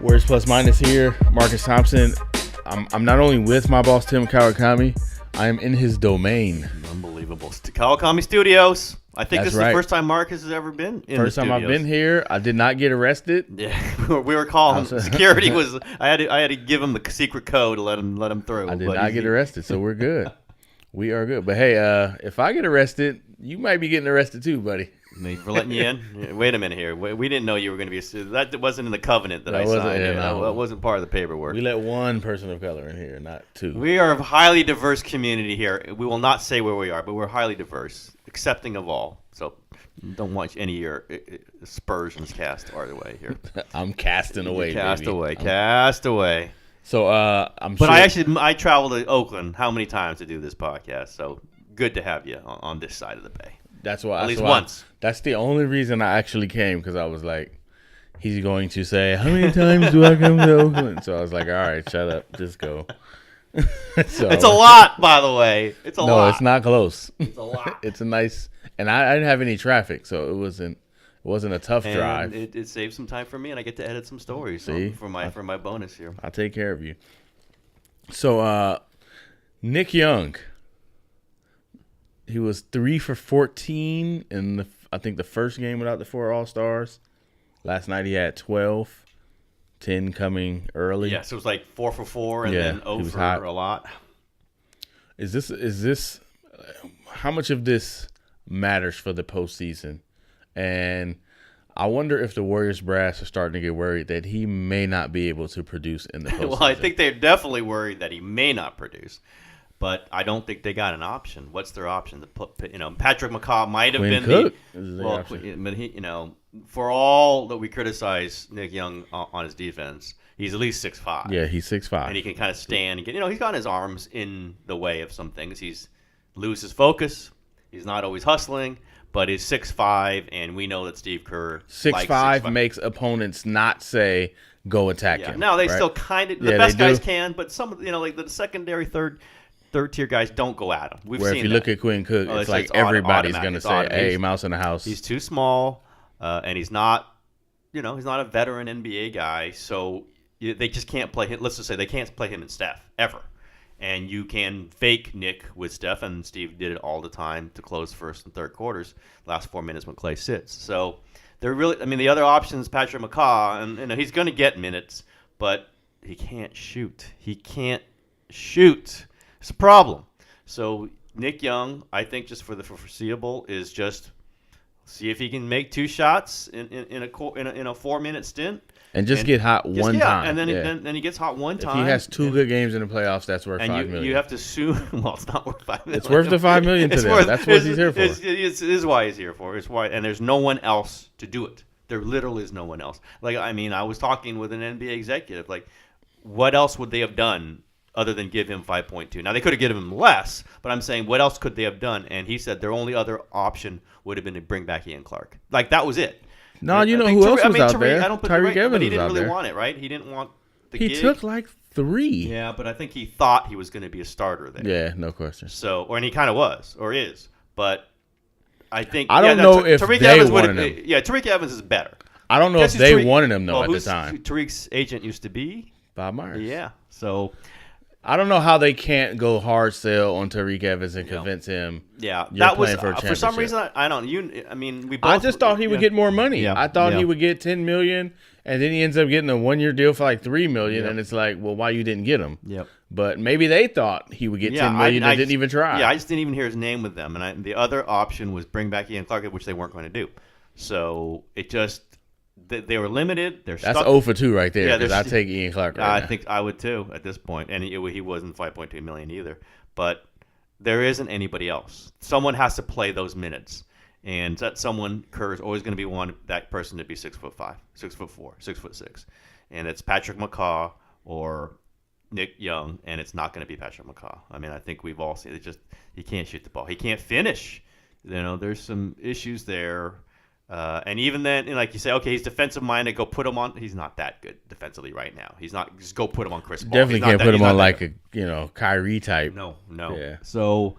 Words Plus Minus here. Marcus Thompson. I'm not only with my boss, Tim Kawakami, I am in his domain. Unbelievable. Kawakami Studios. I think That's this is right. the first time Marcus has ever been in First the time I've been here. I did not get arrested. Yeah, we were calling. Security was. I had to give him the secret code to let him through. I did not get arrested, so we're good. We are good. But hey, if I get arrested, you might be getting arrested too, buddy. For letting you in? Wait a minute here. We didn't know you were going to be that wasn't in the covenant that I signed. That wasn't part of the paperwork. We let one person of color in here, not two. We are a highly diverse community here. We will not say where we are, but we're highly diverse, accepting of all. So don't want any of your aspersions cast our way here. I'm casting away, Cast baby. away. Cast away. So I'm sure. But I traveled to Oakland how many times to do this podcast, so good to have you on this side of the bay. That's why. At least once. That's the only reason I actually came, because I was like, he's going to say, how many times do I come to Oakland? So I was like, all right, shut up. Just go. So, it's a lot, by the way. It's a lot. No, it's not close. It's a lot. It's a nice, and I didn't have any traffic, so it wasn't a tough drive. It saved some time for me, and I get to edit some stories for my bonus here. I'll take care of you. So, Nick Young. He was 3 for 14 in I think the first game without the 4 All-Stars. Last night he had 12, 10 coming early. Yeah, so it was like 4 for 4 and then 0 for hot. A lot. Is this how much of this matters for the postseason? And I wonder if the Warriors brass are starting to get worried that he may not be able to produce in the postseason. Well, I think they're definitely worried that he may not produce. But I don't think they got an option. What's their option? To put, Patrick McCaw might have been Cook but for all that we criticize Nick Young on his defense, he's at least 6'5". Yeah, he's 6'5", and he can kind of stand and get. He's got his arms in the way of some things. He's loses focus. He's not always hustling, but he's 6'5", and we know that Steve Kerr 6'5" makes opponents not say go attack him. Now they right? still kind of the best guys can, but some like the secondary third tier guys don't go at him. We've seen if you that. look at Quinn Cook, it's like everybody's going to say, "Hey, mouse in the house." He's too small, and he's not, he's not a veteran NBA guy. So they just can't play him. Let's just say they can't play him and Steph ever. And you can fake Nick with Steph, and Steve did it all the time to close first and third quarters, last 4 minutes when Clay sits. So they're really, the other option is Patrick McCaw, and he's going to get minutes, but he can't shoot. It's a problem. So Nick Young, I think, just for the foreseeable, is just see if he can make 2 shots in a 4-minute stint, and get hot one time. And then he gets hot one time. If he has 2 good games in the playoffs, that's worth $5 million. You have to assume. Well, it's not worth $5 million. It's worth the $5 million to them. That's what he's here for. It is why he's here for. It's why, and there's no one else to do it. There literally is no one else. I was talking with an NBA executive. What else would they have done other than give him 5.2? Now, they could have given him less, but I'm saying, what else could they have done? And he said their only other option would have been to bring back Ian Clark. That was it. No, who else was out there? Tyreek Evans was out there. But he didn't really want it, right? He didn't want the gig. He took 3. Yeah, but I think he thought he was going to be a starter there. Yeah, no question. And he kind of was, or is. But I think... I don't know if Tariq they Evans wanted him. Yeah, Tariq Evans is better. I don't know if they wanted him, though, at the time. Tariq's agent used to be? Bob Myers. Yeah, so... I don't know how they can't go hard sell on Tariq Evans and convince him. Yeah, that was for some reason. I don't. We both. I just thought he would get more money. Yeah, I thought he would get $10 million, and then he ends up getting a 1-year deal for $3 million, and it's like, well, why you didn't get him? Yep. But maybe they thought he would get $10 million and didn't even try. Yeah, I just didn't even hear his name with them, and the other option was bring back Ian Clark, which they weren't going to do. So it just. They were limited. That's 0 for 2 right there. Because I take Ian Clark. I think I would too at this point, and he wasn't $5.2 million either. But there isn't anybody else. Someone has to play those minutes, and that someone Kerr is always going to be that person to be 6'5", 6'4", 6'6", and it's Patrick McCaw or Nick Young, and it's not going to be Patrick McCaw. I think we've all seen it. He can't shoot the ball. He can't finish. There's some issues there. And even then, like you say, okay, he's defensive minded. Go put him on. He's not that good defensively right now. He's not. Just go put him on Chris Paul. Definitely can't put him on a Kyrie type. No. Yeah. So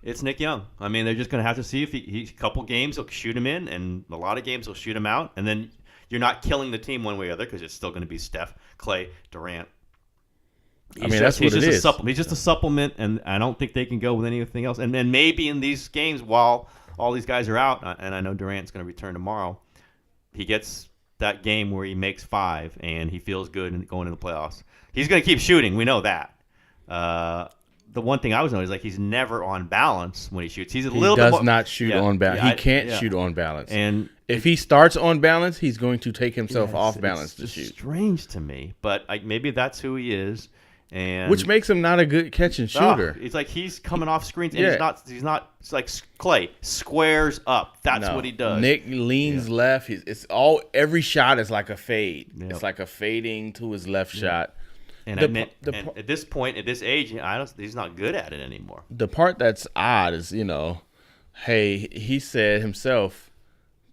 it's Nick Young. They're just going to have to see if he a couple games he'll shoot him in, and a lot of games he'll shoot him out. And then You're not killing the team one way or the other because it's still going to be Steph, Clay, Durant. That's what it is. He's just a supplement, and I don't think they can go with anything else. And then maybe in these games, while all these guys are out, and I know Durant's going to return tomorrow, he gets that game where he makes 5 and he feels good and going into the playoffs. He's going to keep shooting. We know that. The one thing I was noticing is he's never on balance when he shoots. He does not shoot on balance. He can't shoot on balance. And if he starts on balance, he's going to take himself off balance to shoot. Strange to me, but maybe that's who he is. And which makes him not a good catch and shooter. It's like he's coming off screens and he's not. It's like Clay squares up. That's what he does. Nick leans left. Every shot is like a fade. Yep. It's like a fading to his left shot. And at this point, at this age, he's not good at it anymore. The part that's odd is, hey, he said himself,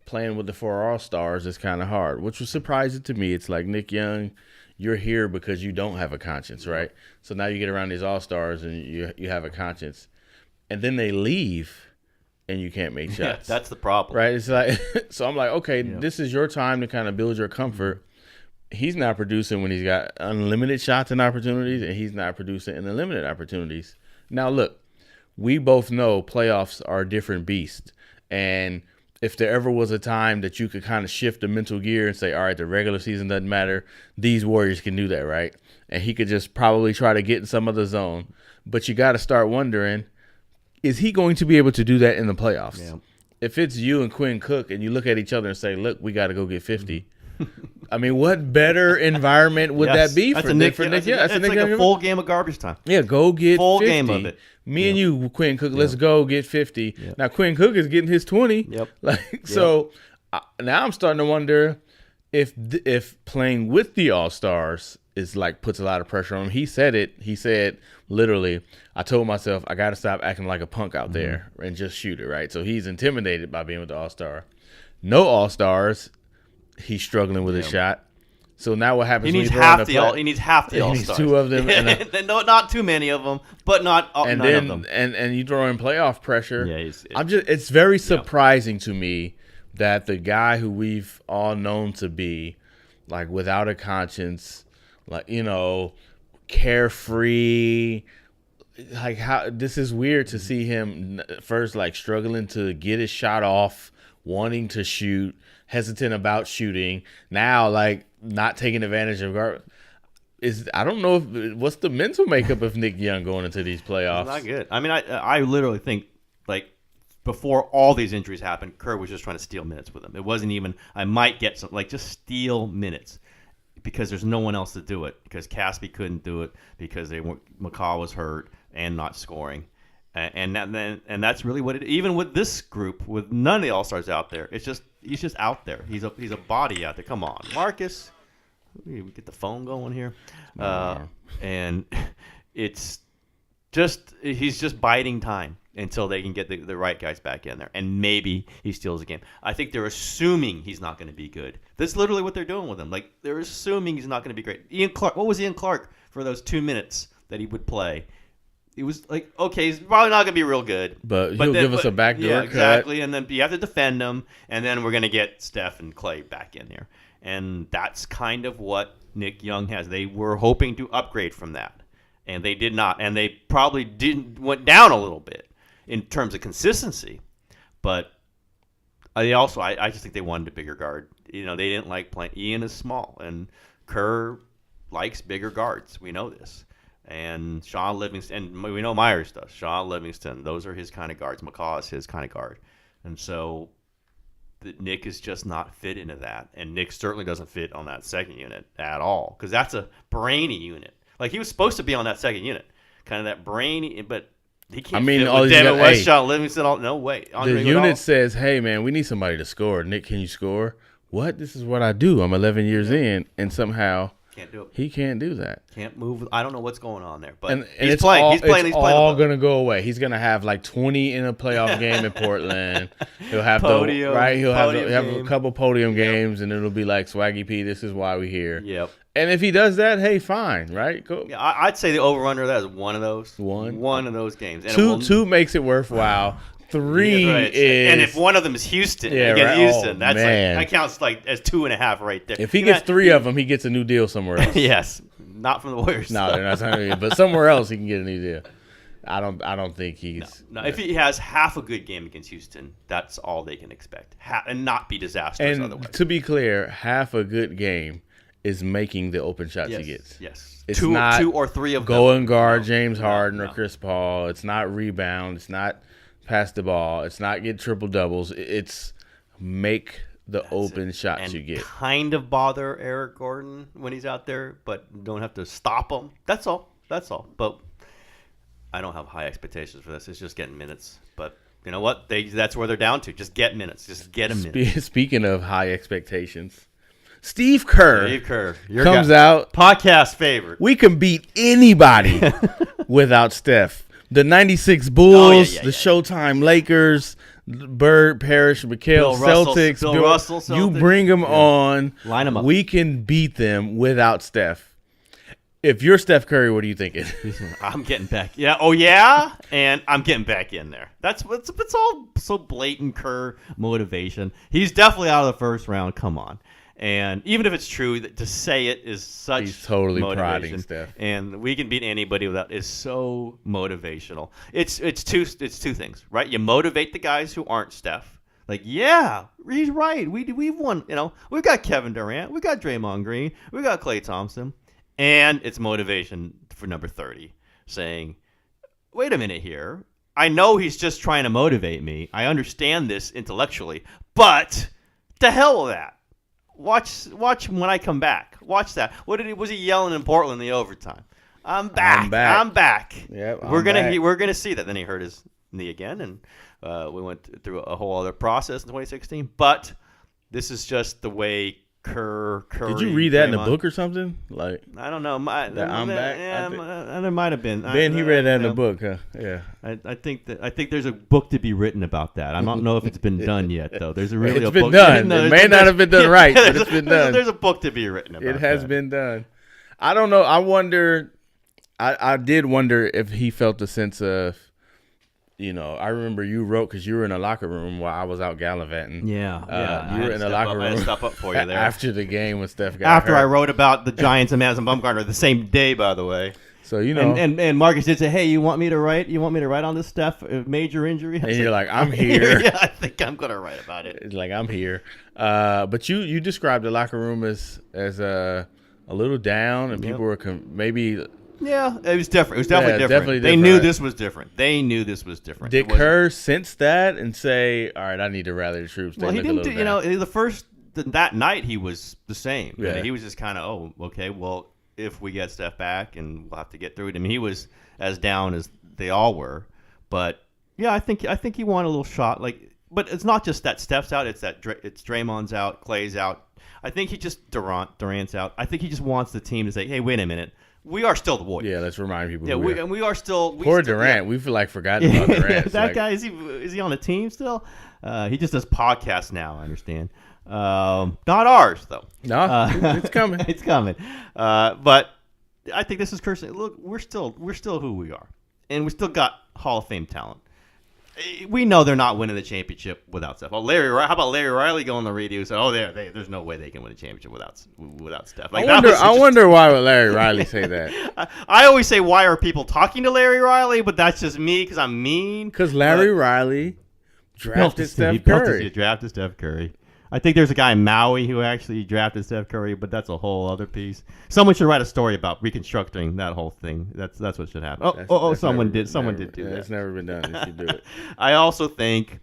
playing with the 4 All-Stars is kind of hard, which was surprising to me. It's like, Nick Young, you're here because you don't have a conscience, right? So now you get around these All-Stars and you have a conscience. And then they leave and you can't make shots. Yeah, that's the problem. Right? It's like, so I'm like, okay, this is your time to kind of build your comfort. He's not producing when he's got unlimited shots and opportunities, and he's not producing in the limited opportunities. Now, look, we both know playoffs are a different beast. And if there ever was a time that you could kind of shift the mental gear and say, all right, the regular season doesn't matter, these Warriors can do that, right? And he could just probably try to get in some other zone. But you got to start wondering, is he going to be able to do that in the playoffs? Yeah. If it's you and Quinn Cook and you look at each other and say, look, we got to go get 50. I mean, what better environment would that be for Nick? It's like a full game of garbage time. Yeah, go get full 50. Game of it. Me and you, Quinn Cook, let's go get 50. Yep. Now, Quinn Cook is getting his 20. Yep. So now I'm starting to wonder if playing with the All-Stars is puts a lot of pressure on him. He said it. He said, literally, I told myself, I got to stop acting like a punk out there and just shoot it, right? So he's intimidated by being with the All-Star. No All-Stars. He's struggling with his shot. So now what happens? He needs half the All-Stars. He needs 2 of them. No, not too many of them, but not none of them. And you throw in playoff pressure. Yeah, it's very surprising to me that the guy who we've all known to be without a conscience, carefree, how this is weird to see him first struggling to get his shot off, wanting to shoot, hesitant about shooting, now not taking advantage of I don't know what's the mental makeup of Nick Young going into these playoffs. It's not good. I mean, I literally think before all these injuries happened, Kerr was just trying to steal minutes with him. It wasn't even I might get some just steal minutes because there's no one else to do it because Caspi couldn't do it because McCaw was hurt and not scoring. And that's really what it. Even with this group, with none of the All-Stars out there, he's just out there. He's a body out there. Come on, Marcus, we get the phone going here, and it's just he's just biding time until they can get the right guys back in there, and maybe he steals a game. I think they're assuming he's not going to be good. That's literally what they're doing with him. They're assuming he's not going to be great. Ian Clark, what was Ian Clark for those 2 minutes that he would play? It was okay, he's probably not going to be real good. But he'll give us a backdoor cut. Exactly, and then you have to defend him, and then we're going to get Steph and Clay back in here. And that's kind of what Nick Young has. They were hoping to upgrade from that, and they did not. And they probably went down a little bit in terms of consistency. But I just think they wanted a bigger guard. They didn't like playing. Ian is small, and Kerr likes bigger guards. We know this. And Sean Livingston, and we know Myers does. Sean Livingston, those are his kind of guards. McCaw is his kind of guard. And so Nick is just not fit into that. And Nick certainly doesn't fit on that second unit at all because that's a brainy unit. He was supposed to be on that second unit, kind of that brainy, but he can't fit with David West, Sean Livingston. No way. The unit says, hey, man, we need somebody to score. Nick, can you score? What? This is what I do. I'm 11 years in, and somehow – can't do it. He can't do that. Can't move. I don't know what's going on there, but and he's playing. It's all going to go away. He's going to have 20 in a playoff game in Portland. He'll have podium, right. He'll have a couple podium games, and it'll be Swaggy P. This is why we're here. Yep. And if he does that, hey, fine, right? Go. Yeah, I'd say the over/under of that is one of those. One of those games. And two makes it worthwhile. 3 is, and if one of them is Houston, right. Houston, Oh, that's man. like that counts like as 2.5 right there. If he gets 3 of them, he gets a new deal somewhere else. Yes, not from the Warriors. No, they're not signing him, but somewhere else he can get a new deal. I don't think he's. No, if he has half a good game against Houston, that's all they can expect, and not be disastrous And otherwise. to be clear, half a good game is making the open shots he gets. Yes, It's two not or three of them. Go and guard James Harden or no. Chris Paul. It's not rebound. It's not pass the ball. It's not get triple doubles. It's make the open shots and you get. Kind of bother Eric Gordon when he's out there, but don't have to stop him. That's all. But I don't have high expectations for this. It's just getting minutes. But you know what? That's where they're down to. Just get minutes. Just get a minute. Speaking of high expectations, Steve Kerr Your comes guy. out. Podcast favorite. We can beat anybody without Steph. The 96 Bulls, the Showtime Lakers, Bird, Parrish, McHale, Celtics. Bill Russell, Celtics. You bring them on. Line them up. We can beat them without Steph. If you're Steph Curry, what are you thinking? I'm getting back. Yeah. Oh, yeah? And I'm getting back in there. It's all so blatant Kerr motivation. He's definitely out of the first round. Come on. And even if it's true, that to say it is such He's totally motivation. prodding Steph. And we can beat anybody without is so motivational. It's two things, right? You motivate the guys who aren't Steph. Like, yeah, he's right. We've won. You know, we've got Kevin Durant, we got Draymond Green, we got Klay Thompson. And it's motivation for number 30, saying, wait a minute here. I know he's just trying to motivate me. I understand this intellectually, but to hell with that. Watch when I come back. Watch that. Was he yelling in Portland in the overtime? I'm back. Yep, we're gonna see that. Then he hurt his knee again, and we went through a whole other process in 2016. But this is just the way Curry. Did you read that in a book or something? Like, I don't know. I'm back. Yeah, there might have been. Ben, he read that in a book, huh? Yeah. I think there's a book to be written about that. I don't know if it's been done yet, though. There's a book. It's been done. It may not have been done right, but it's been done. There's a book to be written about. It has been done. I don't know. I wonder. I did wonder if he felt a sense of. You know, I remember you wrote because you were in the locker room while I was out gallivanting. Yeah. You were in the locker room. I had to step up for you there. After the game when Steph got After hurt. I wrote about the Giants and Madison Bumgarner the same day, by the way. So, you know. And Marcus did say, hey, you want me to write on this Steph major injury? And you're like, I'm here. Yeah, I think I'm going to write about it. It's like, I'm here. But you described the locker room as a little down and people were maybe... Yeah, it was different. It was definitely different. Definitely They knew this was different. Did Kerr sense that and say, "All right, I need to rally the troops"? Well, he didn't. That night he was the same. Yeah. He was just kind of, oh, okay. Well, if we get Steph back, and we'll have to get through it. I mean, he was as down as they all were. But yeah, I think he wanted a little shot. But it's not just that Steph's out. It's Draymond's out, Klay's out. I think Durant's out. I think he just wants the team to say, hey, wait a minute. We are still the Warriors. Yeah, let's remind people. Yeah, we are still. Poor Durant. We've forgotten about Durant. That guy, is he on a team still? He just does podcasts now. I understand. Not ours though. No, it's coming. It's coming. But I think this is cursing. Look, we're still who we are, and we still got Hall of Fame talent. We know they're not winning the championship without Steph. How about Larry Riley going on the radio and say, "Oh, there's no way they can win a championship without Steph." I wonder why would Larry Riley say that. I always say, "Why are people talking to Larry Riley?" But that's just me because I'm mean. Because Larry Riley drafted Steph Curry. He drafted Steph Curry. I think there's a guy in Maui who actually drafted Steph Curry, but that's a whole other piece. Someone should write a story about reconstructing that whole thing. That's what should happen. Someone did do that. It's never been done. They should do it. I also think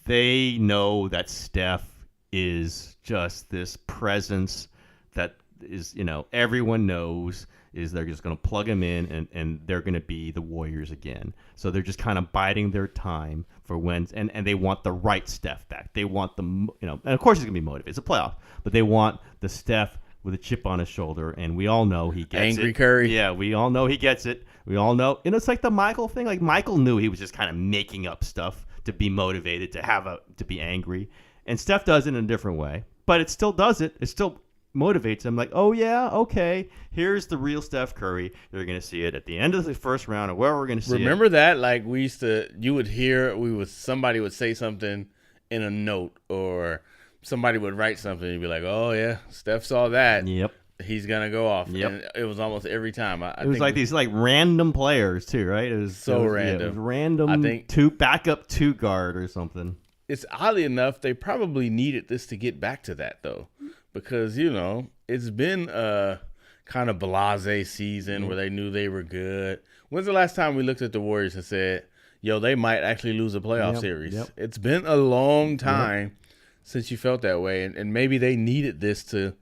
they know that Steph is just this presence that is, everyone knows is they're just going to plug him in and they're going to be the Warriors again. So they're just kind of biding their time for when, and they want the right Steph back. They want and of course he's going to be motivated. It's a playoff, but they want the Steph with a chip on his shoulder, and we all know he gets Angry it. Curry. Yeah, we all know he gets it. We all know. And it's like the Michael thing. Like Michael knew he was just kind of making up stuff to be motivated, to be angry. And Steph does it in a different way, but it still does it. It's still motivates them. Like, oh yeah, okay, here's the real Steph Curry. You're gonna see it at the end of the first round, or where we're gonna see Remember it. that? Like you would hear, somebody would say something in a note, or somebody would write something, and you'd be like, oh yeah, Steph saw that. Yep. He's gonna go off. Yep. And it was almost every time. It was like these like random players too, right? It was random. Yeah, it was random. I think backup two guard or something. It's oddly enough, they probably needed this to get back to that though, because it's been a kind of blasé season where they knew they were good. When's the last time we looked at the Warriors and said, "Yo, they might actually lose a playoff series"? Yep. It's been a long time since you felt that way, and maybe they needed this to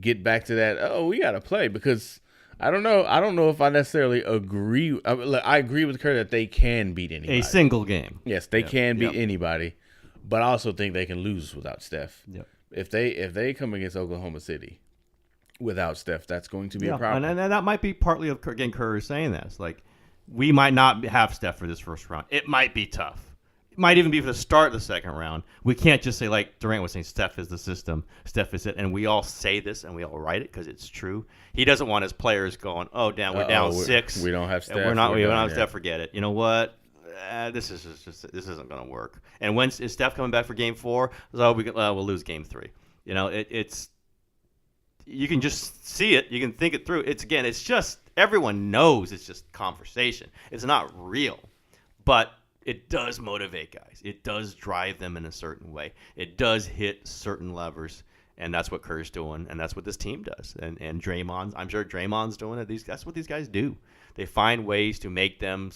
get back to that. Oh, we got to play, because I don't know if I necessarily agree. I agree with Kerr that they can beat anybody. A single game. Yes, they can beat anybody, but I also think they can lose without Steph. Yep. If they come against Oklahoma City without Steph, that's going to be a problem. And that might be partly of again Kerr saying this. Like, we might not have Steph for this first round. It might be tough. Might even be for the start of the second round. We can't just say, like Durant was saying, Steph is the system, Steph is it, and we all say this and we all write it because it's true. He doesn't want his players going, oh, we're down 6. We don't have Steph. We don't have Steph. Forget it. You know what? This isn't going to work. And when is Steph coming back for Game 4? We'll lose Game 3. It's you can just see it. You can think it through. It's just everyone knows it's just conversation. It's not real, but it does motivate guys. It does drive them in a certain way. It does hit certain levers, and that's what Kerr's doing, and that's what this team does. And Draymond, I'm sure Draymond's doing it. That's what these guys do. They find ways to make them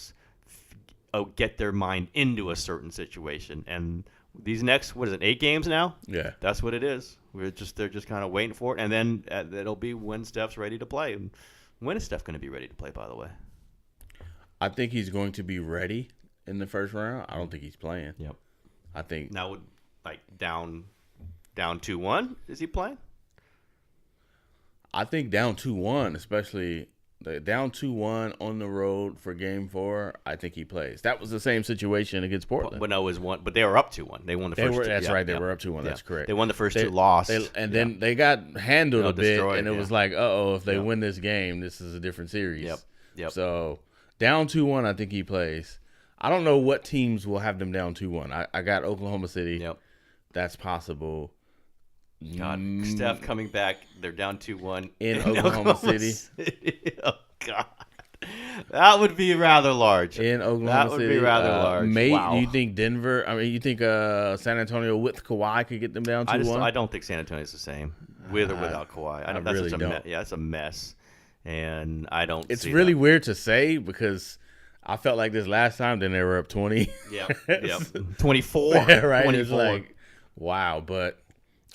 get their mind into a certain situation. And these next, 8 games now? Yeah. That's what it is. They're just kind of waiting for it, and then it'll be when Steph's ready to play. And when is Steph going to be ready to play, by the way? I think he's going to be ready in the first round. I don't think he's playing. Yep. I think now, down 2-1, is he playing? I think down 2-1, especially down 2-1 on the road for Game 4. I think he plays. That was the same situation against Portland. But they were up 2-1. They won the first. That's right. They yeah. were up 2-1. Yeah. That's correct. They won the first 2, lost, then they got handled a bit, destroyed, and it was like, if they win this game, this is a different series. Yep. So down 2-1, I think he plays. I don't know what teams will have them down 2-1. I got Oklahoma City. Yep. That's possible. God, Steph coming back. They're down 2-1 in Oklahoma City. Oh God, that would be rather large. In Oklahoma City, that would be rather large. Wow. You think Denver? I mean, you think San Antonio with Kawhi could get them down 2-1? I don't think San Antonio's the same with or without Kawhi. I really don't. That's a mess, and I don't. It's really weird to say because I felt like this last time. Then they were up 20. Yep. 24. Yeah, right. 24. It's like, wow, but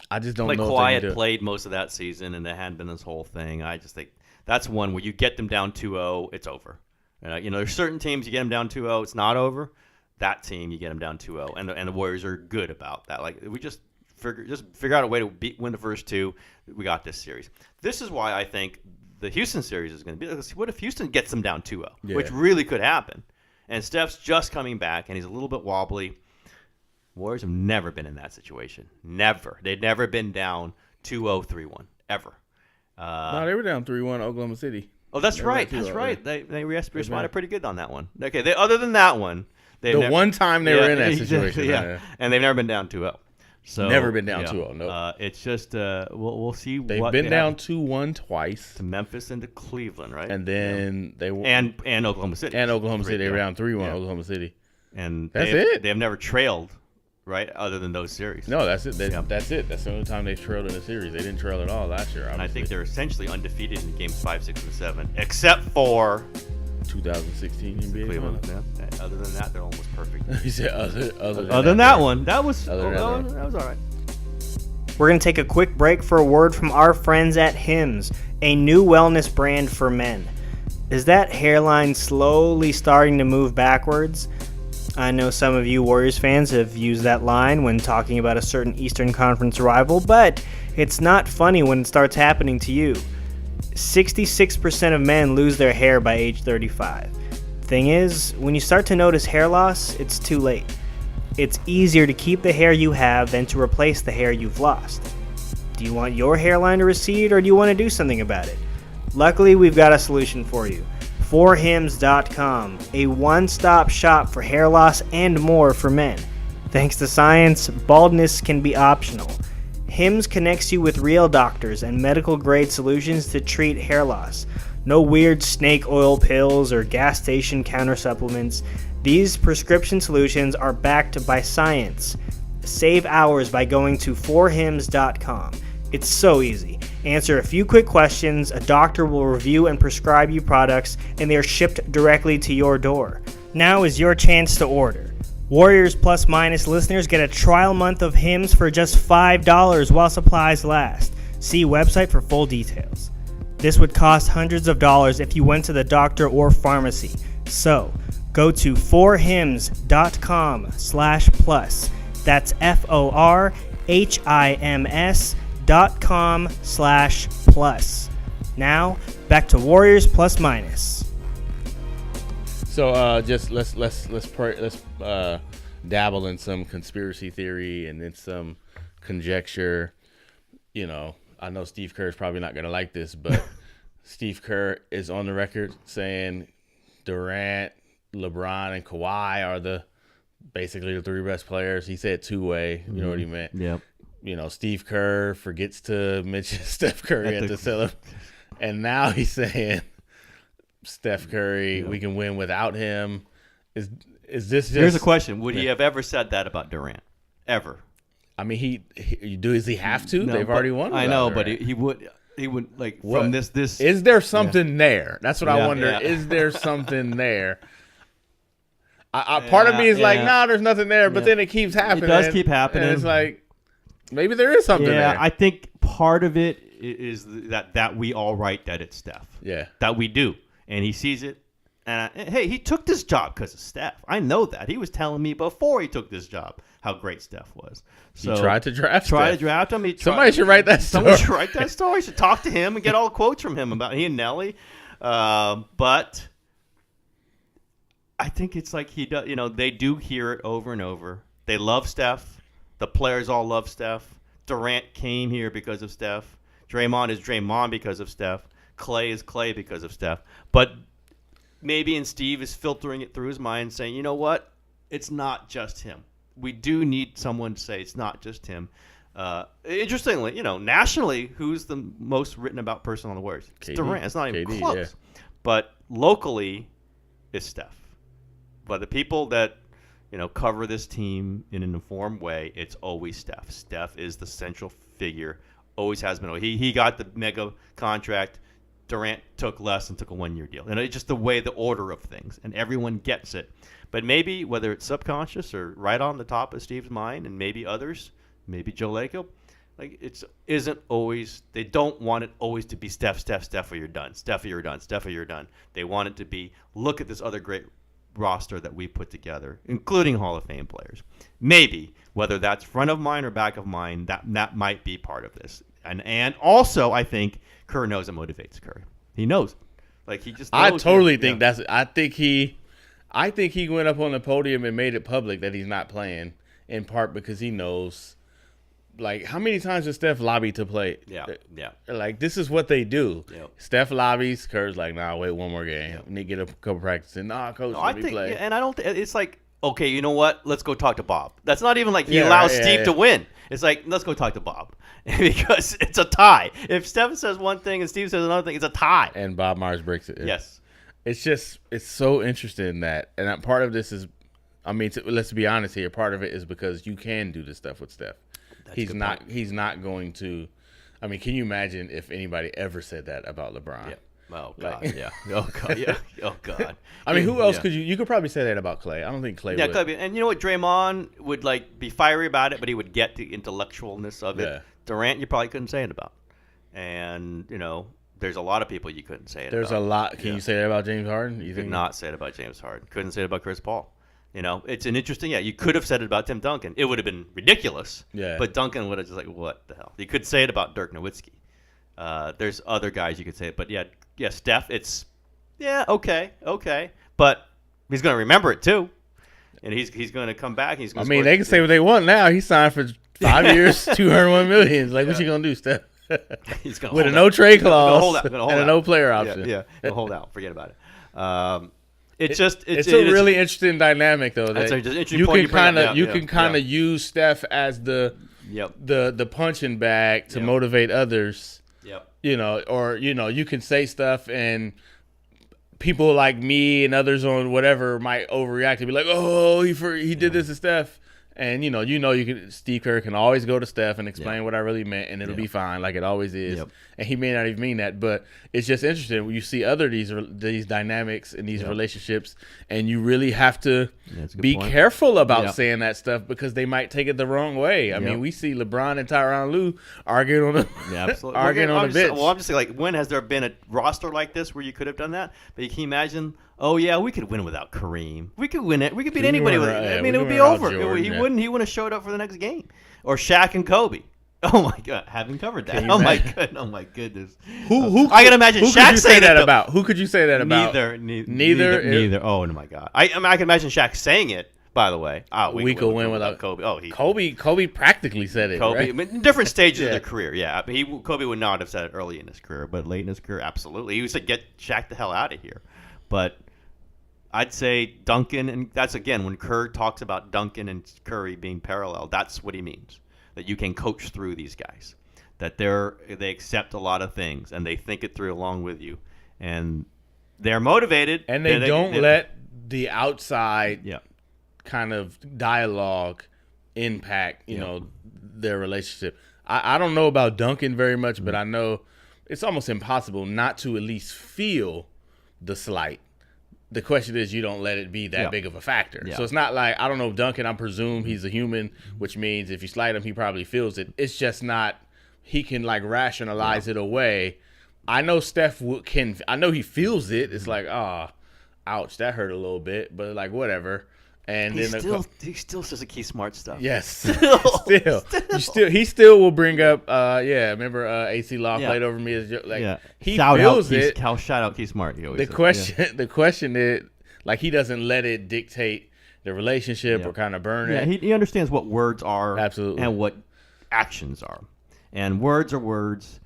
I just don't know. Kawhi if they had played most of that season, and there hadn't been this whole thing. I just think that's one where you get them down 2-0, it's over. There's certain teams you get them down 2-0, it's not over. That team you get them down 2-0, and the Warriors are good about that. Like, we just figure out a way to win the first 2. We got this series. This is why I think the Houston series is going to be. What if Houston gets them down 2-0, which really could happen, and Steph's just coming back and he's a little bit wobbly. Warriors have never been in that situation. Never. They've never been down 2-0, 3-1 ever. No, they were down 3-1 Oklahoma City. Oh, that's right. That's right. They responded pretty good on that one. Okay, other than that one, one time they were in that situation, and they've never been down 2-0. So never been down 2-0. No, it's just we'll see. They've been down 2-1 twice to Memphis and to Cleveland, right? And then they were and Oklahoma City. And Oklahoma City, they were down 3-1 Oklahoma City. And that's it. They have never trailed. Right, other than those series. No, that's it. That's it. That's the only time they've trailed in a series. They didn't trail at all last year. Obviously. And I think they're essentially undefeated in games 5, 6, and 7, except for 2016 NBA. Cleveland. Yeah. Other than that, they're almost perfect. You said other than that one. That was all right. We're going to take a quick break for a word from our friends at Hims, a new wellness brand for men. Is that hairline slowly starting to move backwards? I know some of you Warriors fans have used that line when talking about a certain Eastern Conference rival, but it's not funny when it starts happening to you. 66% of men lose their hair by age 35. Thing is, when you start to notice hair loss, it's too late. It's easier to keep the hair you have than to replace the hair you've lost. Do you want your hairline to recede, or do you want to do something about it? Luckily, we've got a solution for you. forhims.com, a one-stop shop for hair loss and more for men. Thanks to science, baldness can be optional. Hims connects you with real doctors and medical-grade solutions to treat hair loss. No weird snake oil pills or gas station counter supplements. These prescription solutions are backed by science. Save hours by going to forhims.com. It's so easy. Answer a few quick questions, a doctor will review and prescribe you products, and they are shipped directly to your door. Now is your chance to order. Warriors Plus Minus listeners get a trial month of Hims for just $5 while supplies last. See website for full details. This would cost hundreds of dollars if you went to the doctor or pharmacy. So, go to forhims.com/plus. That's forhims.com/plus. Now, back to Warriors Plus Minus. So just let's dabble in some conspiracy theory and then some conjecture. You know, I know Steve Kerr is probably not going to like this, but Steve Kerr is on the record saying Durant, LeBron, and Kawhi are basically the three best players. He said two-way. You know what he meant. Yep. You know, Steve Kerr forgets to mention Steph Curry at the cellar, and now he's saying Steph Curry, we can win without him. Is this just... Here's a question. Would he have ever said that about Durant? Ever? I mean, does he have to? No, They've already won. I know, Durant. but he would like What? from this. Is there something there? That's what I Yeah, wonder. yeah. Is there something there? Part of me is like, nah, there's nothing there, but then it keeps happening. It does keep happening. And it's like, maybe there is something there. I think part of it is that we all write that it's Steph. Yeah. That we do. And he sees it. And hey, he took this job because of Steph. I know that. He was telling me before he took this job how great Steph was. So He tried to draft to Steph. draft him. Somebody should write that story. Someone should write that story. Should talk to him and get all the quotes from him about he and Nelly. But I think it's like he does. You know, they do hear it over and over. They love Steph. The players all love Steph. Durant came here because of Steph. Draymond is Draymond because of Steph. Clay is Clay because of Steph. But maybe Steve is filtering it through his mind, saying, you know what? It's not just him. We do need someone to say it's not just him. Interestingly, you know, nationally, who's the most written about person on the Warriors? It's KD. Durant. It's not even KD, close. yeah. But locally, it's Steph. But the people that, you know, cover this team in an informed way, it's always Steph. Steph is the central figure. Always has been. He got the mega contract. Durant took less and took a one-year deal. And it's just the way, the order of things. And everyone gets it. But maybe, whether it's subconscious or right on the top of Steve's mind, and maybe others, maybe Joe Lacob, like isn't always, they don't want it always to be Steph, or you're done. Steph, or you're done. Steph, or you're done. They want it to be, look at this other great roster that we put together, including Hall of Fame players. Maybe, whether that's front of mind or back of mind, that might be part of this. And also, I think Kerr knows it motivates Curry. He knows it. Like, he just knows I totally think yeah. that's. I think he went up on the podium and made it public that he's not playing, in part because he knows. Like, how many times does Steph lobby to play? Yeah. Like, this is what they do. Yep. Steph lobbies. Kerr's like, nah, wait one more game. Yep. Need to get a couple practices. Nah, coach, No, let I me think, play. and I don't. It's like, okay, you know what? Let's go talk to Bob. That's not even like he allows Steve to win. It's like, let's go talk to Bob because it's a tie. If Steph says one thing and Steve says another thing, it's a tie. And Bob Myers breaks it. Yes. It's just, it's so interesting that, and that part of this is, I mean, let's be honest here. Part of it is because you can do this stuff with Steph. He's not going to. I mean, can you imagine if anybody ever said that about LeBron? Yeah. Oh God. Yeah. Oh God. Yeah. Oh God. I mean, who else could you? You could probably say that about Clay. I don't think Clay would. Yeah, Clay. And you know what? Draymond would like be fiery about it, but he would get the intellectualness of it. Yeah. Durant, you probably couldn't say it about. And you know, there's a lot of people you couldn't say it. There's about. a lot. Can you say that about James Harden? You Could not say it about James Harden. Couldn't say it about Chris Paul. You know, it's an interesting. Yeah, you could have said it about Tim Duncan. It would have been ridiculous. Yeah. But Duncan would have just like, what the hell? You could say it about Dirk Nowitzki. There's other guys you could say it, but yeah, Steph. It's okay, but he's going to remember it too, and he's going to come back. He's. I mean, they can say what they want now. He signed for 5 years, $201 million. It's like, what you gonna do, Steph? He's gonna With a hold no out. trade clause Hold and a no player option. Yeah, he'll hold out. Forget about it. It's a really interesting dynamic, though. That That's an interesting you point can kind of you bring up. use Steph as the punching bag to motivate others. Yep. Or you can say stuff and people like me and others on whatever might overreact and be like, oh, he did this to Steph. And you can Steve Kerr can always go to Steph and explain what I really meant, and it'll be fine, like it always is. Yep. And he may not even mean that, but it's just interesting when you see these dynamics and these relationships, and you really have to be careful about saying that stuff because they might take it the wrong way. I mean, we see LeBron and Tyronn Lue arguing on the bench. Well, I'm just saying, like, when has there been a roster like this where you could have done that? But can you imagine? Oh yeah, we could win without Kareem. We could win it. We could beat anybody with it. I mean, it would be over. He wouldn't have showed up for the next game. Or Shaq and Kobe. Oh my God, haven't covered that. Oh my goodness. Who I can imagine Shaq saying that about. Who could you say that about? Neither. Oh my God. I can imagine Shaq saying it. By the way, we could win without Kobe. Kobe practically said it. Kobe, right? in different stages of their career. Yeah, Kobe would not have said it early in his career, but late in his career, absolutely. He would say, "Get Shaq the hell out of here." But I'd say Duncan, and that's again when Kerr talks about Duncan and Curry being parallel. That's what he means. That you can coach through these guys. That they accept a lot of things and they think it through along with you, and they're motivated. And they don't let the outside kind of dialogue impact their relationship. I don't know about Duncan very much, but I know it's almost impossible not to at least feel the slight. The question is, you don't let it be that big of a factor. Yeah. So it's not like, I don't know, Duncan, I presume he's a human, which means if you slight him, he probably feels it. It's just not, he can like rationalize it away. I know Steph I know he feels it. It's like, ouch, that hurt a little bit, but like, whatever. And he still says a key smart stuff. Yes, still. He still will bring up. Remember AC Law played over me as like he feels it. Shout out Key Smart. The question is like he doesn't let it dictate the relationship or kind of burn it. Yeah, he understands what words are absolutely and what actions are, and words are words.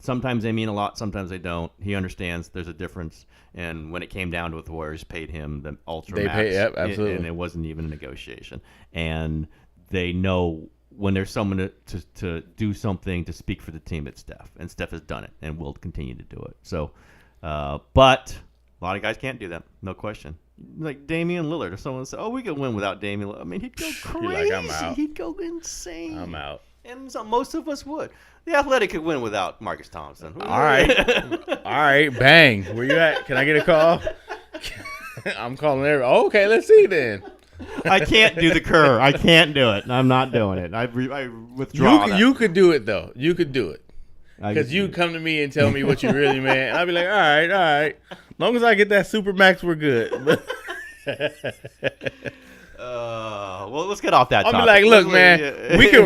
Sometimes they mean a lot, sometimes they don't. He understands there's a difference. And when it came down to it, the Warriors paid him the ultra max. Absolutely. And it wasn't even a negotiation. And they know when there's someone to do something to speak for the team, it's Steph. And Steph has done it and will continue to do it. So, but a lot of guys can't do that, no question. Like Damian Lillard, if someone said, we could win without Damian Lillard. I mean, he'd go crazy. I'm out. He'd go insane. I'm out. And most of us would. The Athletic could win without Marcus Thompson. All right, bang. Where you at? Can I get a call? I'm calling okay, let's see then. I can't do the Kerr. I can't do it. I'm not doing it. I withdraw. You could do it though. You could do it. Because you come to me and tell me what you really meant. And I'd be like, all right. As long as I get that super max, we're good. Well, let's get off that topic. I'll be like, look, man,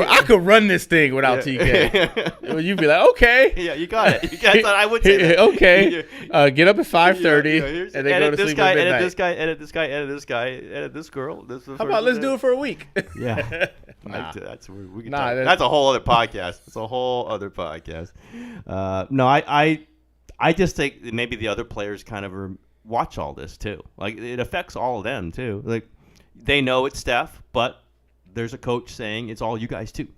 I could run this thing without TK. You'd be like, okay. Yeah, you got it. I would say that. Okay. Get up at 5:30 and then go to sleep at midnight. Edit this guy, edit this guy, edit this guy, edit this girl. How about let's do it for a week? Yeah. That's a whole other podcast. It's a whole other podcast. No, I just think maybe the other players kind of watch all this too. Like it affects all of them too. Like they know it's Steph, but there's a coach saying it's all you guys too.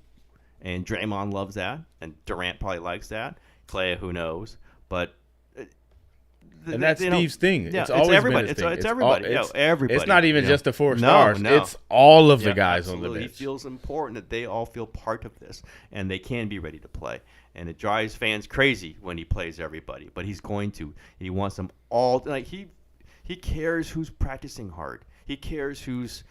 And Draymond loves that, and Durant probably likes that. Clay, who knows? But and that's Steve's thing. Yeah, it's always everybody. Been his thing. It's everybody. Everybody. It's not even just the 4 stars. No. It's all of the guys absolutely. On the bench. He feels important that they all feel part of this, and they can be ready to play. And it drives fans crazy when he plays everybody. But he's going to. He wants them all. Like he cares who's practicing hard. He cares who's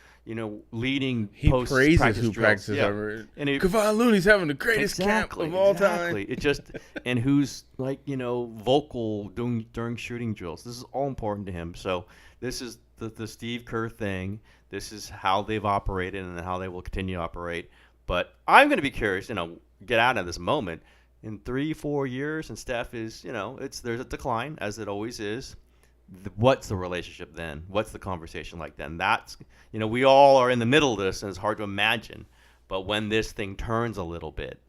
leading. He praises who practices hard. And Kevon Looney's having the greatest camp of all time. It just and who's vocal during shooting drills. This is all important to him. So this is the Steve Kerr thing. This is how they've operated and how they will continue to operate. But I'm going to be curious. Get out of this moment in 3-4 years, and Steph is there's a decline as it always is. What's the relationship then? What's the conversation like then? That's we all are in the middle of this, and it's hard to imagine. But when this thing turns a little bit,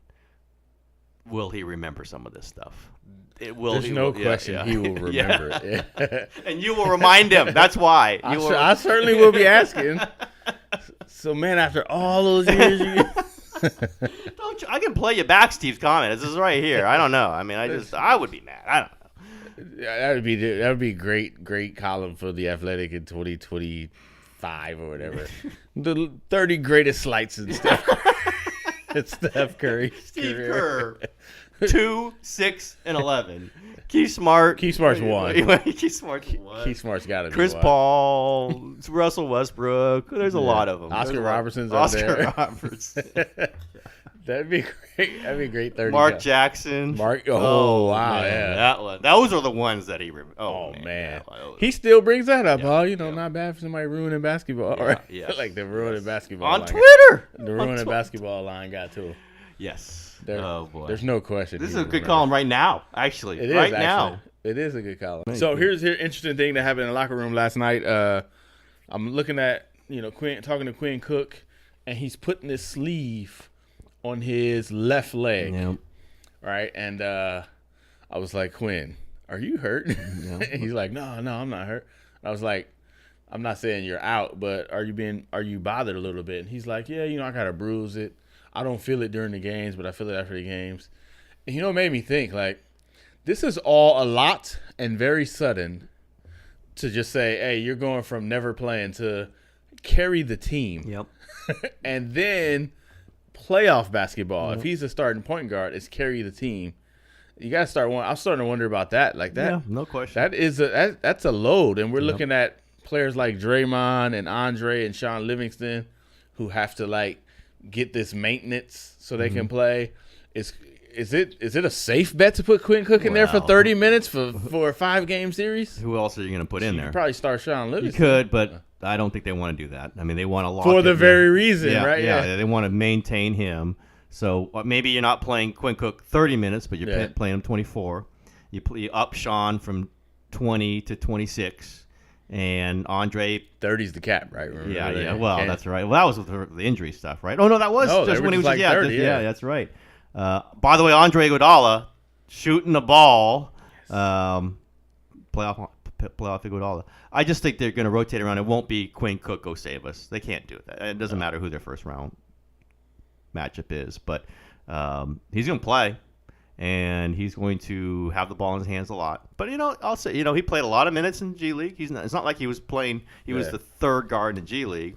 will he remember some of this stuff? There's no question he will remember it. And you will remind him. That's why. I certainly will be asking. So, man, after all those years, I can play you back Steve's comment. This is right here. I don't know. I mean, I would be mad. I don't know. That would be great column for the Athletic in 2025 or whatever. The 30 greatest slights in Steph Curry's Steve career. Kerr, 2, 6, and 11. Keith Smart's 1. Keith Smart's got to be Chris one. Paul, Russell Westbrook. There's a lot of them. Oscar Robertson's up there. Oscar Robertson. That'd be great. That'd be great. 30. Mark Jackson. Oh wow, man, yeah. that one. Those are the ones that he. Oh man. He still brings that up. Yeah, Not bad for somebody ruining basketball. Yeah, right? yes. Like the ruining basketball on line. Twitter. The ruining basketball line got to him. Yes. Oh boy. There's no question. This is a good column right now. Actually, It is right actually. now. It is a good column. So here's an interesting thing that happened in the locker room last night. I'm looking at talking to Quinn Cook, and he's putting his sleeve on his left leg. Yep. Right, and I was like, Quinn, are you hurt? He's like, no, I'm not hurt. I was like, I'm not saying you're out, but are you bothered a little bit? And he's like, yeah, I gotta bruise it. I don't feel it during the games, but I feel it after the games. And it made me think, like, this is all a lot and very sudden to just say, hey, you're going from never playing to carry the team. Yep. And then playoff basketball, if he's a starting point guard, is carry the team. You got to start one. I'm starting to wonder about that. Like that. Yeah, no question. That's a load. And we're looking at players like Draymond and Andre and Sean Livingston who have to, like, get this maintenance so they can play. Is it a safe bet to put Quinn Cook in there for 30 minutes for a 5-game series? Who else are you going to put in there? Probably start Sean You Livingston. could, but I don't think they want to do that. I mean, they want to lock For the it very in. reason, right? Yeah, they want to maintain him. So maybe you're not playing Quinn Cook 30 minutes, but you're playing him 24. You up Sean from 20 to 26. And Andre, 30's the cap, right? Remember that? Well, that's right. Well, that was with the injury stuff, right? Oh no, that was just when he was like 30. Yeah, that's right. By the way, Andre Iguodala shooting the ball, playoff Iguodala. I just think they're going to rotate around. It won't be Quinn Cook go save us. They can't do that. It doesn't matter who their first round matchup is, but he's going to play. And he's going to have the ball in his hands a lot. But, I'll say, he played a lot of minutes in G League. It's not like he was playing. He was the third guard in the G League.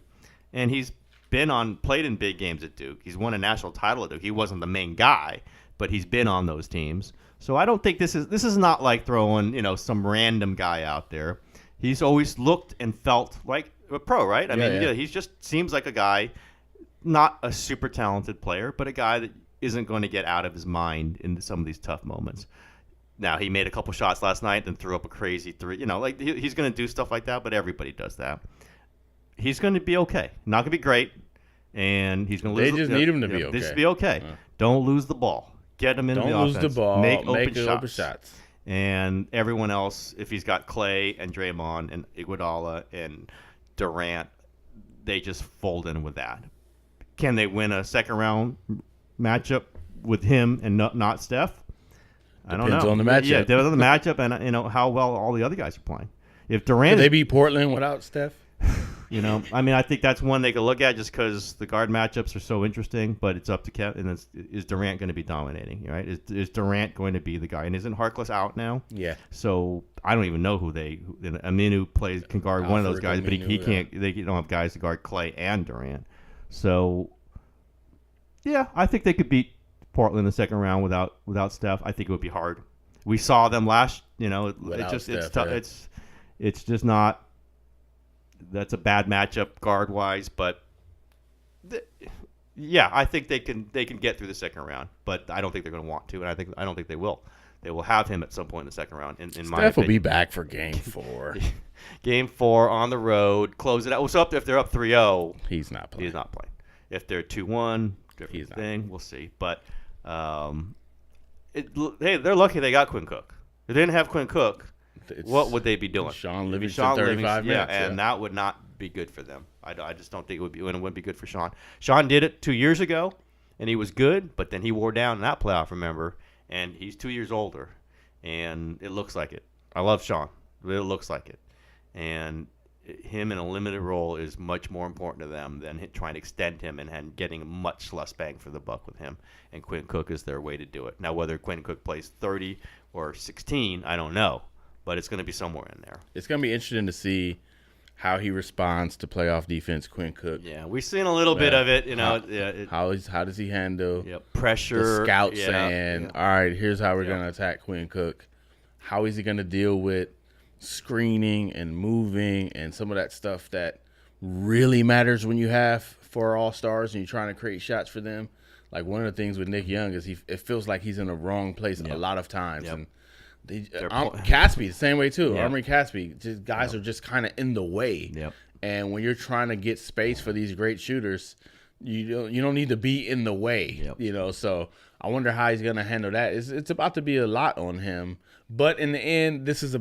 And he's played in big games at Duke. He's won a national title at Duke. He wasn't the main guy, but he's been on those teams. So I don't think this is not like throwing, some random guy out there. He's always looked and felt like a pro, right? I mean, he just seems like a guy, not a super talented player, but a guy that isn't going to get out of his mind in some of these tough moments. Now, he made a couple shots last night, then threw up a crazy 3. He's going to do stuff like that, but everybody does that. He's going to be okay. Not going to be great, and he's going to lose. They just need him to be okay. Just be okay. Don't lose the ball. Get him into the offense. Don't lose the ball. Make open shots. And everyone else, if he's got Clay and Draymond and Iguodala and Durant, they just fold in with that. Can they win a second-round matchup with him and not Steph? I don't know. Depends on the matchup. Yeah, depends on the matchup and how well all the other guys are playing. If Durant, could they beat Portland without Steph? I think that's one they could look at just because the guard matchups are so interesting. But it's up to Kevin. And is Durant going to be dominating? Right? Is Durant going to be the guy? And isn't Harkless out now? Yeah. So I don't even know who Aminu can guard one of those guys, but he can't. They don't have guys to guard Clay and Durant. So. Yeah, I think they could beat Portland in the second round without Steph. I think it would be hard. We saw them last. It's just not. That's a bad matchup guard wise, but I think they can get through the second round. But I don't think they're going to want to, and I don't think they will. They will have him at some point in the second round. In my opinion, Steph will be back for Game 4. Game 4 on the road, close it out. So if they're up 3-0, he's not playing. If they're 2-1. Different thing. We'll see. But hey, they're lucky they got Quinn Cook. If they didn't have Quinn Cook, what would they be doing? Sean Livingston, 35 minutes. And that would not be good for them. I just don't think it wouldn't be good for Sean. Sean did it 2 years ago, and he was good, but then he wore down in that playoff, remember, and he's 2 years older, and it looks like it. I love Sean. It looks like it. And him in a limited role is much more important to them than trying to extend him and getting much less bang for the buck with him. And Quinn Cook is their way to do it. Now, whether Quinn Cook plays 30 or 16, I don't know, but it's going to be somewhere in there. It's going to be interesting to see how he responds to playoff defense, Quinn Cook. Yeah, we've seen a little bit of it. How does he handle pressure? The scout saying, all right, here's how we're going to attack Quinn Cook. How is he going to deal with screening and moving and some of that stuff that really matters when you have 4 All-Stars and you're trying to create shots for them? Like, one of the things with Nick Young is it feels like he's in the wrong place a lot of times. And Caspi, the same way too. Armory Caspi, guys are just kind of in the way. And when you're trying to get space for these great shooters, you don't need to be in the way. So I wonder how he's gonna handle that. It's about to be a lot on him. But in the end, this is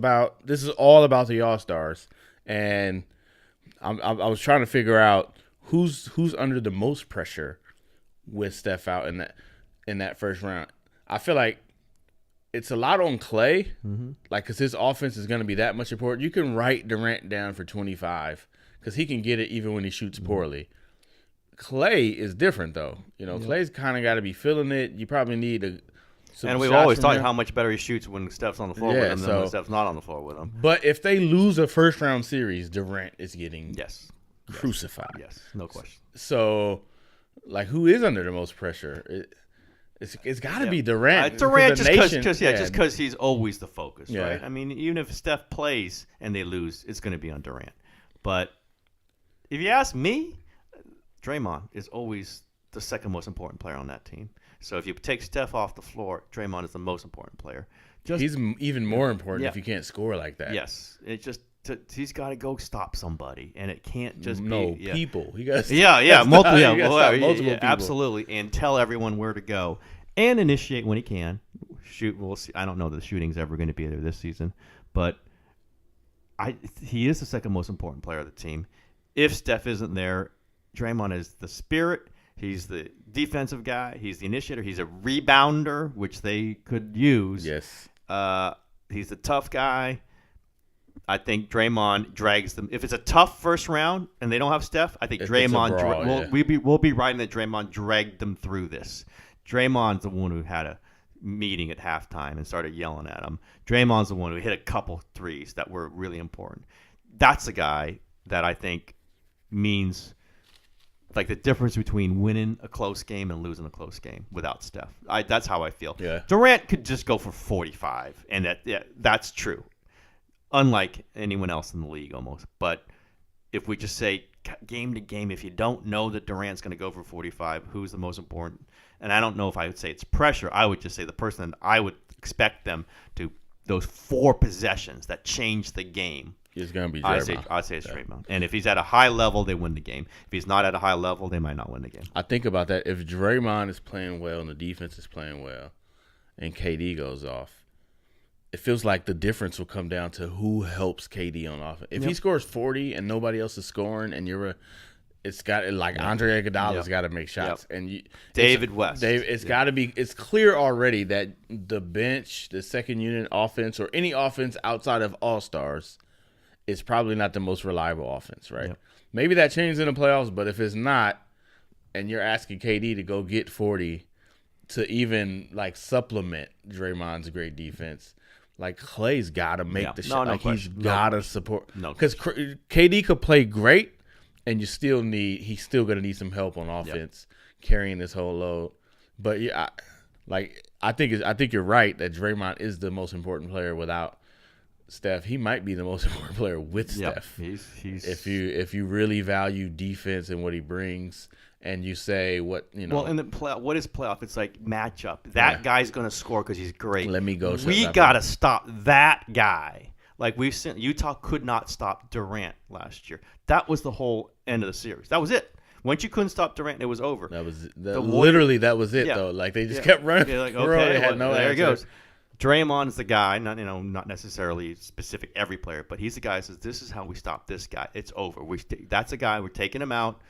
all about the All-Stars. And I was trying to figure out who's under the most pressure with Steph out in that first round. I feel like it's a lot on Clay, because his offense is going to be that much important. You can write Durant down for 25 because he can get it even when he shoots poorly. Clay is different, though. Clay's kind of got to be feeling it. You probably need and we've always talked how much better he shoots when Steph's on the floor with him than when Steph's not on the floor with him. But if they lose a first-round series, Durant is getting crucified. Yes, no question. So, who is under the most pressure? It's got to be Durant. Durant just because he's always the focus, right? I mean, even if Steph plays and they lose, it's going to be on Durant. But if you ask me, Draymond is always the second most important player on that team. So if you take Steph off the floor, Draymond is the most important player. He's even more important if you can't score like that. Yes, he's got to go stop somebody, and it can't just be people. He got multiple people. Absolutely, and tell everyone where to go and initiate when he can. Shoot, we'll see. I don't know that the shooting's ever going to be there this season, but he is the second most important player of the team. If Steph isn't there, Draymond is the spirit. He's the defensive guy. He's the initiator. He's a rebounder, which they could use. Yes. He's the tough guy. I think Draymond drags them. If it's a tough first round and they don't have Steph, I think Draymond. We'll be writing that Draymond dragged them through this. Draymond's the one who had a meeting at halftime and started yelling at him. Draymond's the one who hit a couple threes that were really important. That's the guy that I think means the difference between winning a close game and losing a close game without Steph. That's how I feel. Yeah. Durant could just go for 45, and that's true. Unlike anyone else in the league almost. But if we just say game to game, if you don't know that Durant's going to go for 45, who's the most important? And I don't know if I would say it's pressure. I would just say the person that I would expect them to, those 4 possessions that change the game. It's going to be Draymond. I'd say it's Draymond. And if he's at a high level, they win the game. If he's not at a high level, they might not win the game. I think about that. If Draymond is playing well and the defense is playing well and KD goes off, it feels like the difference will come down to who helps KD on offense. If he scores 40 and nobody else is scoring and it's got Andre Iguodala's got to make shots and David West. It's got to be. It's clear already that the bench, the second unit offense, or any offense outside of All-Stars, is probably not the most reliable offense, right? Yep. Maybe that changes in the playoffs, but if it's not, and you're asking KD to go get 40 to even supplement Draymond's great defense, Clay's got to make the shot. He's got to support. Because KD could play great, and he's still going to need some help on offense carrying this whole load. But I think you're right that Draymond is the most important player without Steph. He might be the most important player with Steph. He's if you really value defense and what he brings, and you say what. Well, in the playoff, what is playoff? It's matchup. That guy's going to score because he's great. Let me go. We got to stop that guy. We've seen, Utah could not stop Durant last year. That was the whole end of the series. That was it. Once you couldn't stop Durant, it was over. That was literally that was it though. They just kept running. Okay, had no there answer. it goes. Draymond is the guy, not necessarily specific every player, but he's the guy who says, this is how we stop this guy. It's over. That's a guy, we're taking him out.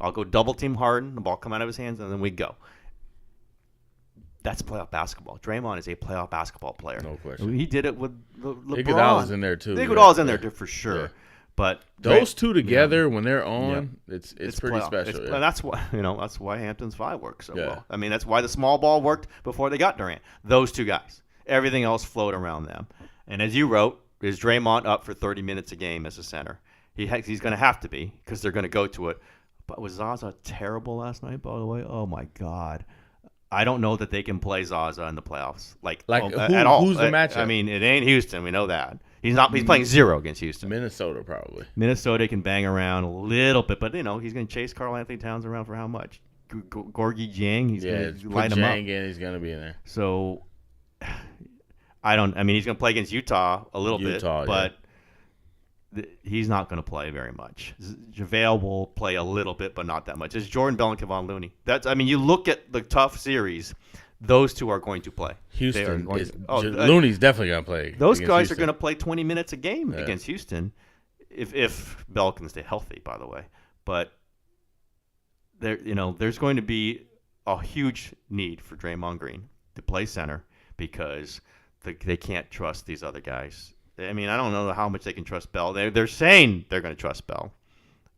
I'll go double team Harden, the ball come out of his hands, and then we go. That's playoff basketball. Draymond is a playoff basketball player. No question. He did it with LeBron. Iguodala's in there too. Iguodala's in there for sure. Yeah. But those two together, when they're on, it's pretty playoff. special. And that's why Hampton's 5 works so well. I mean, that's why the small ball worked before they got Durant. Those two guys. Everything else flowed around them. And as you wrote, is Draymond up for 30 minutes a game as a center? He's going to have to be because they're going to go to it. But was Zaza terrible last night, by the way? Oh, my God. I don't know that they can play Zaza in the playoffs. At all. Who's the matchup? I mean, it ain't Houston. We know that. He's playing 0 against Houston. Minnesota, probably. Minnesota can bang around a little bit, but, he's going to chase Karl Anthony Towns around for how much? Gorgie Jang, he's going to light him up. He's going to be in there. So, he's going to play against Utah a little bit, but he's not going to play very much. JaVale will play a little bit, but not that much. It's Jordan Bell and Kevon Looney. You look at the tough series, those two are going to play. Houston Looney's definitely going to play. Those guys are going to play 20 minutes a game against Houston, if Bell can stay healthy, by the way. But there's going to be a huge need for Draymond Green to play center because they can't trust these other guys. I don't know how much they can trust Bell. They're saying they're going to trust Bell.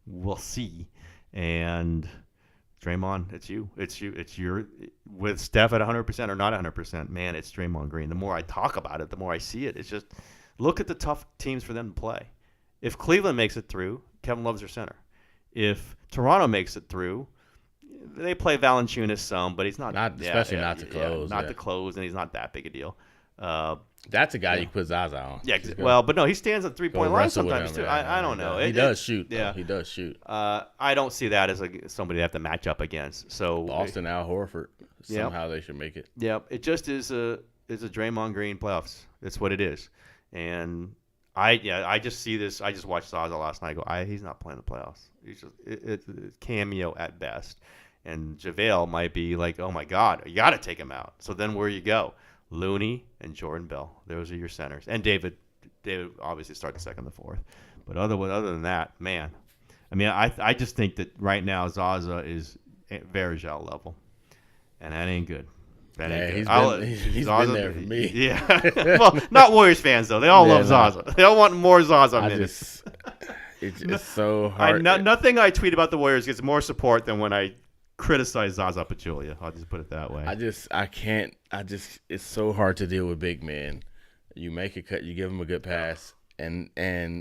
We'll see. And Draymond, it's you. It's your with Steph at 100% or not 100%. Man, it's Draymond Green. The more I talk about it, the more I see it. It's just look at the tough teams for them to play. If Cleveland makes it through, Kevin Love's their center. If Toronto makes it through, they play Valanciunas some, but he's not especially not to close. Not to close, and he's not that big a deal. That's a guy you put Zaza on. Yeah, well, but no, he stands at 3-point line sometimes too. I don't know. He does shoot. Yeah, he does shoot. I don't see that as somebody they have to match up against. So Boston, Al Horford. Somehow they should make it. Yeah, it just is a Draymond Green playoffs. It's what it is. And I just see this. I just watched Zaza last night. He's not playing the playoffs. He's just it's cameo at best. And JaVale might be like, oh my God, you got to take him out. So then where you go? Looney and Jordan Bell. Those are your centers. And David obviously started the second and the fourth. But other than that, man, I just think that right now Zaza is Varejao level, and that ain't good. He's been there for me. Yeah. Well, not Warriors fans though. They all love Zaza. They all want more Zaza minutes. It's so hard. Nothing I tweet about the Warriors gets more support than when I criticize Zaza Pachulia. I'll just put it that way. It's so hard to deal with big men. You make a cut, you give them a good pass, and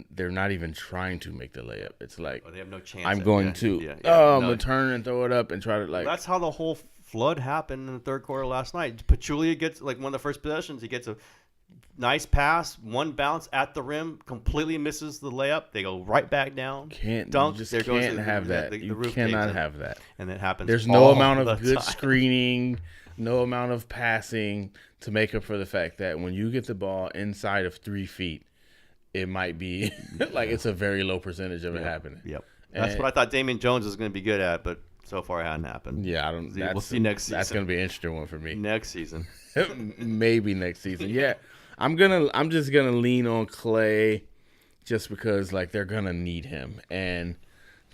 they're not even trying to make the layup. It's like, they have no chance. I'm going to. I'm going to turn and throw it up and try to That's how the whole flood happened in the third quarter last night. Pachulia gets, one of the first possessions, he gets a nice pass, one bounce at the rim, completely misses the layup. They go right back down. Dunk. You just can't have that. You cannot have that. And it happens. There's no amount of good screening, no amount of passing to make up for the fact that when you get the ball inside of 3 feet, it might be it's a very low percentage of it happening. Yep. That's what I thought Damian Jones was going to be good at, but so far it hasn't happened. Yeah, we'll see next season. That's going to be an interesting one for me. Next season. Maybe next season. Yeah. I'm just gonna lean on Clay just because they're gonna need him. And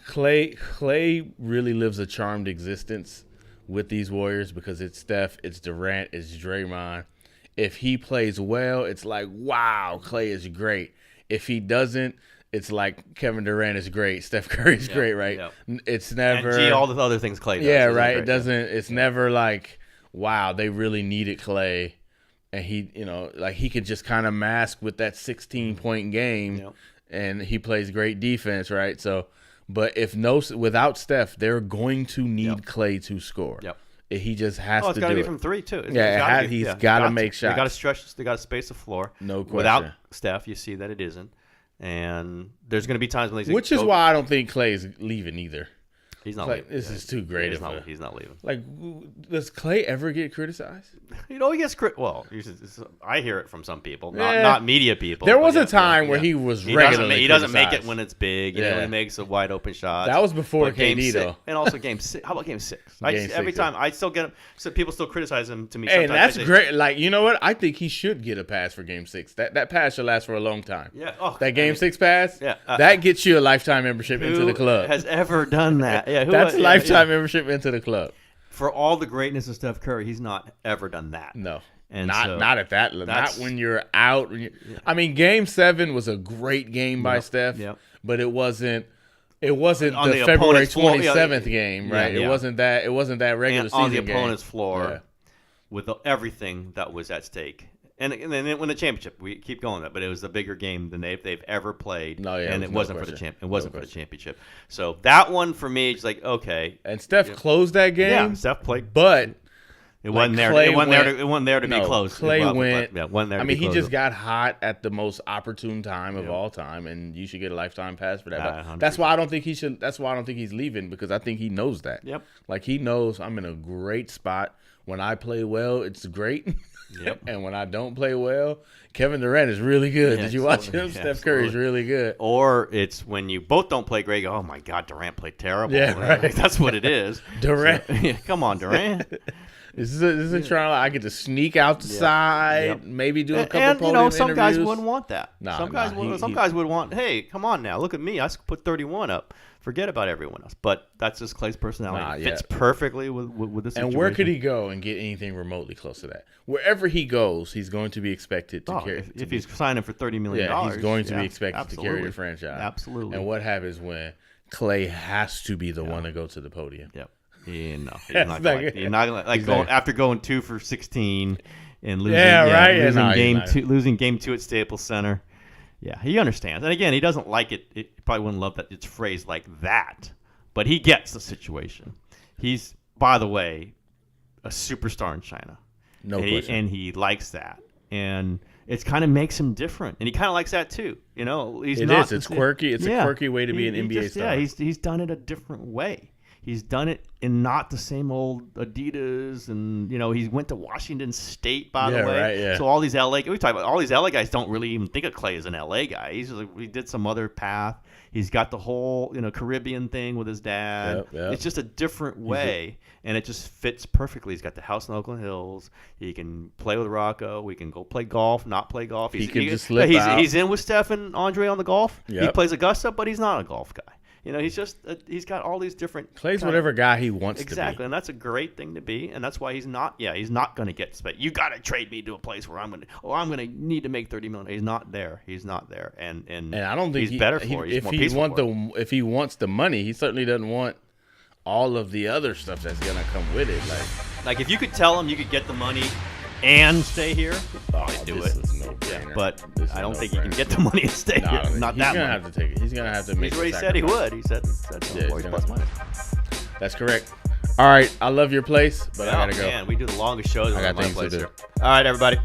Clay really lives a charmed existence with these Warriors because it's Steph, it's Durant, it's Draymond. If he plays well, it's like, wow, Clay is great. If he doesn't, it's like Kevin Durant is great, Steph Curry is great, right? Yep. It's never and all the other things Clay does. Yeah, right. It doesn't. It's never like, wow, they really needed Clay. And he, he could just kind of mask with that 16-point game, and he plays great defense, right? So, but without Steph, they're going to need Clay to score. Yep. He just has to do it. It's got to be from 3 too. He's got to make shots. They got to stretch. They got to space the floor. No question. Without Steph, you see that it isn't. And there's going to be times when which is why I don't think Clay's leaving either. He's not Like, leaving. this is too great He's of a- not, he's not leaving. Like, does Clay ever get criticized? He gets I hear it from some people, Yeah. not media people. There but was yeah, a time yeah, where yeah. he was He regularly doesn't make it criticized. when it's big. Yeah. When he makes a wide open shot. That was before But game KD, six- though. and also game 6. How about game 6? Game Every 6, time I still get him. So people still criticize him to me. Hey, sometimes. that's great. Like, you know what? I think he should get a pass for Game 6. That pass should last for a long time. Yeah. Oh, That Game 6 pass, Yeah. that gets you a lifetime membership into the club. Has ever done that? Yeah. That's a lifetime membership into the club. For all the greatness of Steph Curry, he's not ever done that. No. And not so at that level. Not that's- when you're out. I mean, Game 7 was a great game by Steph, Yep. but it wasn't the the February opponent's floor, 27th game, right? yeah. It wasn't that regular And season on the game. opponent's floor Yeah. with everything that was at stake. And then when the championship, we keep going that, but it was the bigger game than they've ever played. No, yeah, and it it was no wasn't for the question. It wasn't No for the question. championship. So that one for me is like, okay, And Steph closed that game, yeah, Steph played. but It wasn't there. Clay It wasn't went- there. It wasn't there to be close. Clay It went. wasn't there. I to mean, be he close. just got hot at the most opportune time of all time, and you should get a lifetime pass for that. But 100%. that's why I don't think he should. That's why I don't think he's leaving, because I think he knows that. Yep. Like, he knows I'm in a great spot. When I play well, it's great. Yep. And when I don't play well, Kevin Durant is really good. Yeah, Did you watch him? absolutely. Yeah, Steph Curry is really good. Or it's when you both don't play great. You go, oh my God, Durant played terrible. Yeah, right. That's what it is. Durant. So, yeah, come on, Durant. This is a trial. I get to sneak out the side, Yep. maybe do a couple And podium some guys interviews. wouldn't want that. Nah, some guys, some guys would want, hey, come on now, look at me, I put 31 up. Forget about everyone else. But that's just Clay's personality. Nah, It fits yeah. perfectly with the situation. And where could he go and get anything remotely close to that? Wherever he goes, he's going to be expected to carry. If he's signing for $30 million, yeah, he's going to be expected absolutely. to carry the franchise. Absolutely. And what happens when Clay has to be the one to go to the podium? Yep. Yeah, no, he's That's not not going. good. He's not going like He's going not- after going 2 for 16 and losing. Yeah, right. Yeah, Losing no, he's game not. 2, losing game 2 at Staples Center. Yeah, he understands. And again, he doesn't like it. He probably wouldn't love that it's phrased like that, but he gets the situation. He's, by the way, a superstar in China. No and question. and he likes that, and it kind of makes him different. And he kind of likes that too. You know, he's It not. is. It's quirky. It's a quirky way to be an NBA star. Yeah, he's done it a different way. He's done it in not the same old Adidas, and he went to Washington State, by the way. Right, yeah. So all these LA, we talk about all these LA guys don't really even think of Clay as an LA guy. He did some other path. He's got the whole Caribbean thing with his dad. Yep. It's just a different way, and it just fits perfectly. He's got the house in Oakland Hills. He can play with Rocco. We can go play golf, not play golf. He can just slip he's, out. He's in with Steph and Andre on the golf. He Yep. plays Augusta, but he's not a golf guy. He's just he's got all these different Clay's kind of- whatever guy he wants exactly, to and that's a great thing to be, and that's why he's not. Yeah, he's not going to get spent. You got to trade me to a place where I'm going to need to make $30 million. He's not there. He's not there, and be. And I don't think he's better for it. He's if more he peaceful want for it. if he wants the money, he certainly doesn't want all of the other stuff that's gonna come with it. Like if you could tell him you could get the money and stay here, Like, do this it. is no brainer. But This is I don't no think he can brainer. get the money and stay No, I here. don't think- Not he's that gonna much. have to take it. He's gonna have to make. He's the already said he sacrifice. would. He said Yeah, he's 40 gonna- plus minus. That's correct. All right, I love your place, but I gotta go. Man, we do the longest shows I got on my things to place do. here. All right, everybody.